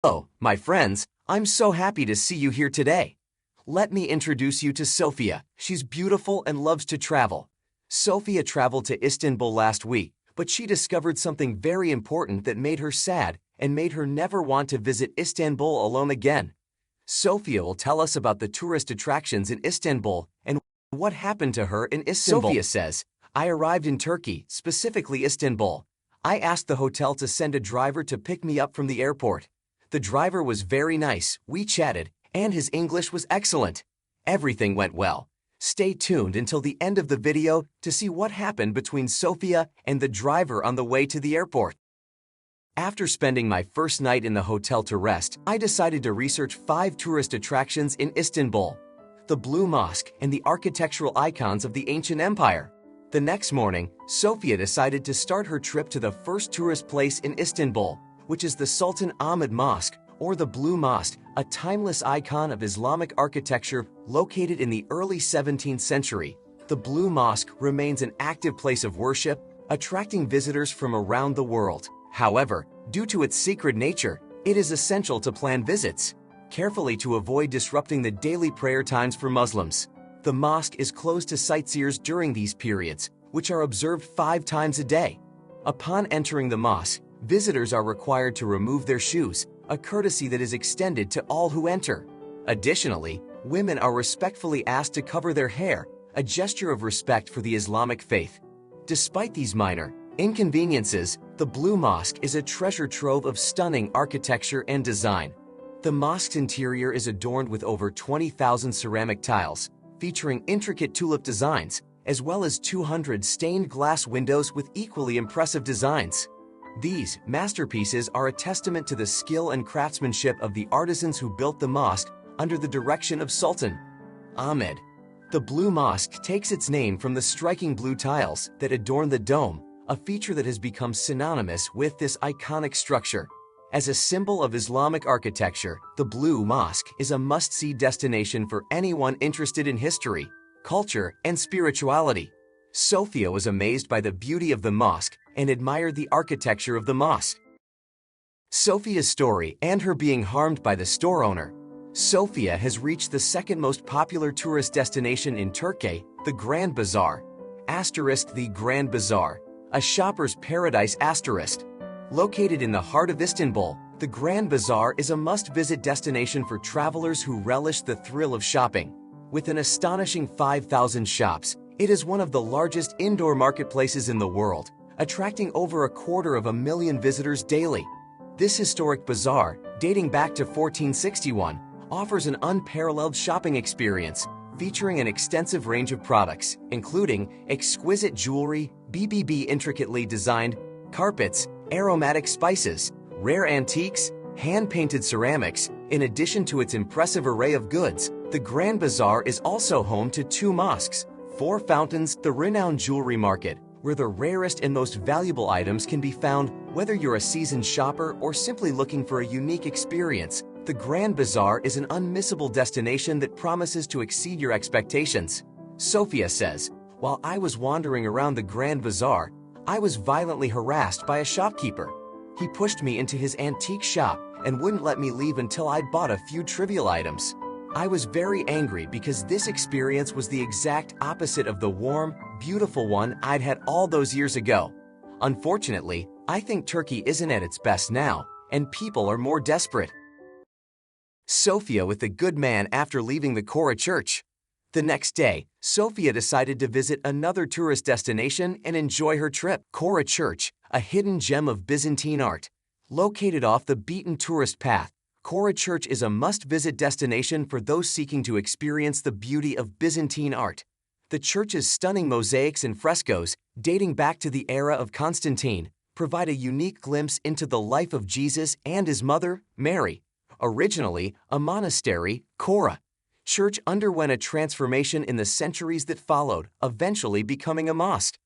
Hello, my friends. I'm so happy to see you here today. Let me introduce you to Sofia. She's beautiful and loves to travel. Sofia traveled to Istanbul last week, but she discovered something very important that made her sad and made her never want to visit Istanbul alone again. Sofia will tell us about the tourist attractions in Istanbul and what happened to her in Istanbul. Sofia says, I arrived in Turkey, specifically Istanbul. I asked the hotel to send a driver to pick me up from the airport. The driver was very nice, we chatted, and his English was excellent. Everything went well. Stay tuned until the end of the video to see what happened between Sofia and the driver on the way to the airport. After spending my first night in the hotel to rest, I decided to research 5 tourist attractions in Istanbul: the Blue Mosque and the architectural icons of the ancient empire. The next morning, Sofia decided to start her trip to the first tourist place in Istanbul, which is the Sultan Ahmed Mosque, or the Blue Mosque, a timeless icon of Islamic architecture located in the early 17th century. The Blue Mosque remains an active place of worship, attracting visitors from around the world. However, due to its secret nature, it is essential to plan visits carefully to avoid disrupting the daily prayer times for Muslims. The mosque is closed to sightseers during these periods, which are observed 5 times a day. Upon entering the mosque, visitors are required to remove their shoes, a courtesy that is extended to all who enter. Additionally, women are respectfully asked to cover their hair, a gesture of respect for the Islamic faith. Despite these minor inconveniences, the Blue Mosque is a treasure trove of stunning architecture and design. The mosque's interior is adorned with over 20,000 ceramic tiles, featuring intricate tulip designs, as well as 200 stained glass windows with equally impressive designs. These masterpieces are a testament to the skill and craftsmanship of the artisans who built the mosque under the direction of Sultan Ahmed. The Blue Mosque takes its name from the striking blue tiles that adorn the dome, a feature that has become synonymous with this iconic structure. As a symbol of Islamic architecture, the Blue Mosque is a must-see destination for anyone interested in history, culture, and spirituality. Sofia was amazed by the beauty of the mosque and admired the architecture of the mosque. Sofia's story and her being harmed by the store owner. Sofia has reached the second most popular tourist destination in Turkey, the Grand Bazaar. The Grand Bazaar, a shopper's paradise. Located in the heart of Istanbul, the Grand Bazaar is a must-visit destination for travelers who relish the thrill of shopping. With an astonishing 5,000 shops, it is one of the largest indoor marketplaces in the world, attracting over 250,000 visitors daily. This historic bazaar, dating back to 1461, offers an unparalleled shopping experience, featuring an extensive range of products, including exquisite jewelry, intricately designed carpets, aromatic spices, rare antiques, hand-painted ceramics. In addition to its impressive array of goods, the Grand Bazaar is also home to 2 mosques, 4 fountains, the renowned jewelry market, where the rarest and most valuable items can be found. Whether you're a seasoned shopper or simply looking for a unique experience, the Grand Bazaar is an unmissable destination that promises to exceed your expectations. Sofia says, while I was wandering around the Grand Bazaar, I was violently harassed by a shopkeeper. He pushed me into his antique shop and wouldn't let me leave until I'd bought a few trivial items. I was very angry because this experience was the exact opposite of the warm, beautiful one I'd had all those years ago. Unfortunately, I think Turkey isn't at its best now, and people are more desperate. Sofia with the good man after leaving the Cora Church. The next day, Sofia decided to visit another tourist destination and enjoy her trip. Cora Church, a hidden gem of Byzantine art. Located off the beaten tourist path, Cora Church is a must-visit destination for those seeking to experience the beauty of Byzantine art. The church's stunning mosaics and frescoes, dating back to the era of Constantine, provide a unique glimpse into the life of Jesus and his mother, Mary. Originally a monastery, Cora Church underwent a transformation in the centuries that followed, eventually becoming a mosque.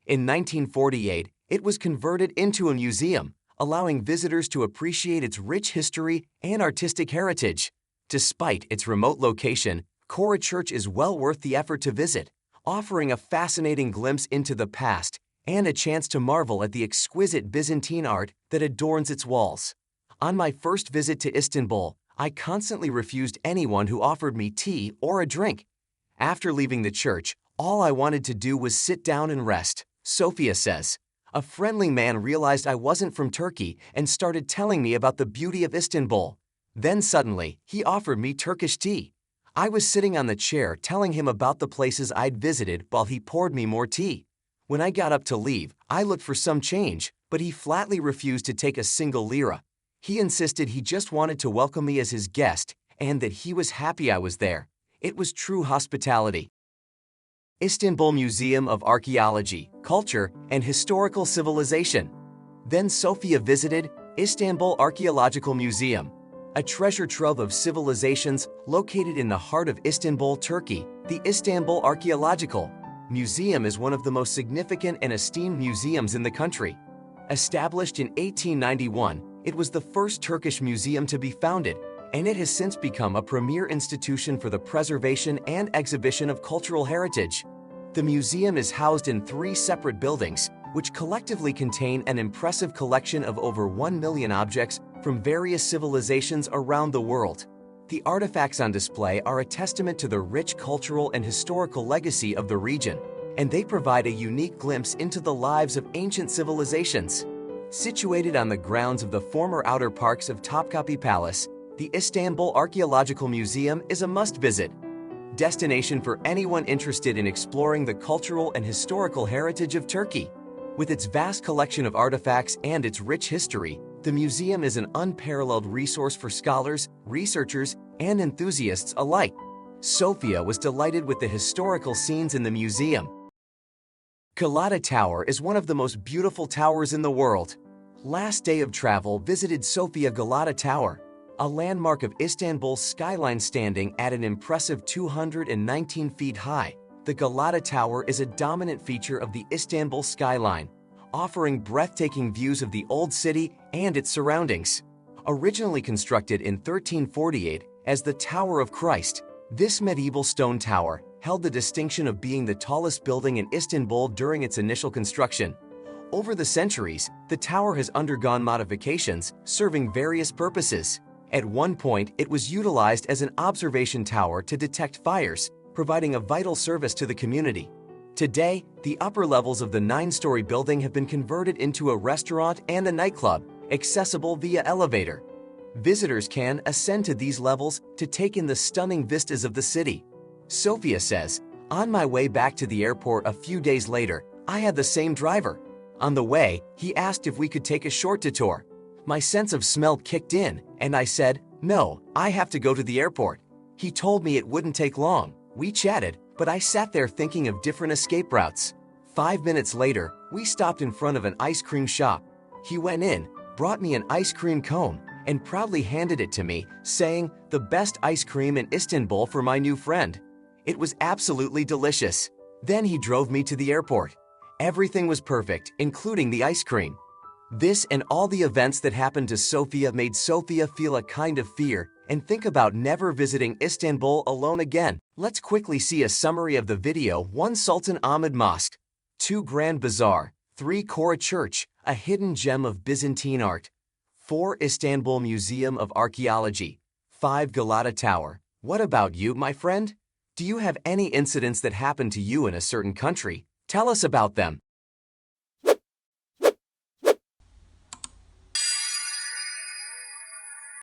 In 1948, it was converted into a museum, allowing visitors to appreciate its rich history and artistic heritage. Despite its remote location, Cora Church is well worth the effort to visit, offering a fascinating glimpse into the past and a chance to marvel at the exquisite Byzantine art that adorns its walls. On my first visit to Istanbul, I constantly refused anyone who offered me tea or a drink. After leaving the church, all I wanted to do was sit down and rest, Sofia says. A friendly man realized I wasn't from Turkey and started telling me about the beauty of Istanbul. Then suddenly, he offered me Turkish tea. I was sitting on the chair telling him about the places I'd visited while he poured me more tea. When I got up to leave, I looked for some change, but he flatly refused to take a single lira. He insisted he just wanted to welcome me as his guest and that he was happy I was there. It was true hospitality. Istanbul Museum of Archaeology, Culture, and Historical Civilization. Then Sofia visited Istanbul Archaeological Museum, a treasure trove of civilizations located in the heart of Istanbul, Turkey. The Istanbul Archaeological Museum is one of the most significant and esteemed museums in the country. Established in 1891, it was the first Turkish museum to be founded, and it has since become a premier institution for the preservation and exhibition of cultural heritage. The museum is housed in 3 separate buildings, which collectively contain an impressive collection of over 1 million objects from various civilizations around the world. The artifacts on display are a testament to the rich cultural and historical legacy of the region, and they provide a unique glimpse into the lives of ancient civilizations. Situated on the grounds of the former outer parks of Topkapi Palace, the Istanbul Archaeological Museum is a must-visit destination for anyone interested in exploring the cultural and historical heritage of Turkey. With its vast collection of artifacts and its rich history, the museum is an unparalleled resource for scholars, researchers, and enthusiasts alike. Sofia was delighted with the historical scenes in the museum. Galata Tower is one of the most beautiful towers in the world. Last day of travel visited Sofia Galata Tower, a landmark of Istanbul's skyline standing at an impressive 219 feet high. The Galata Tower is a dominant feature of the Istanbul skyline, offering breathtaking views of the old city and its surroundings. Originally constructed in 1348 as the Tower of Christ, this medieval stone tower held the distinction of being the tallest building in Istanbul during its initial construction. Over the centuries, the tower has undergone modifications, serving various purposes. At one point, it was utilized as an observation tower to detect fires, providing a vital service to the community. Today, the upper levels of the 9-story building have been converted into a restaurant and a nightclub, accessible via elevator. Visitors can ascend to these levels to take in the stunning vistas of the city. Sofia says, "On my way back to the airport a few days later, I had the same driver. On the way, he asked if we could take a short detour. My sense of smell kicked in, and I said, 'No, I have to go to the airport.' He told me it wouldn't take long. We chatted, but I sat there thinking of different escape routes. 5 minutes later, we stopped in front of an ice cream shop. He went in, brought me an ice cream cone, and proudly handed it to me, saying, 'The best ice cream in Istanbul for my new friend.' It was absolutely delicious. Then he drove me to the airport. Everything was perfect, including the ice cream." This and all the events that happened to Sofia made Sofia feel a kind of fear and think about never visiting Istanbul alone again. Let's quickly see a summary of the video. 1. Sultan Ahmed Mosque. 2. Grand Bazaar. 3. Cora Church, a hidden gem of Byzantine art. 4. Istanbul Museum of Archaeology. 5. Galata Tower. What about you, my friend? Do you have any incidents that happened to you in a certain country? Tell us about them.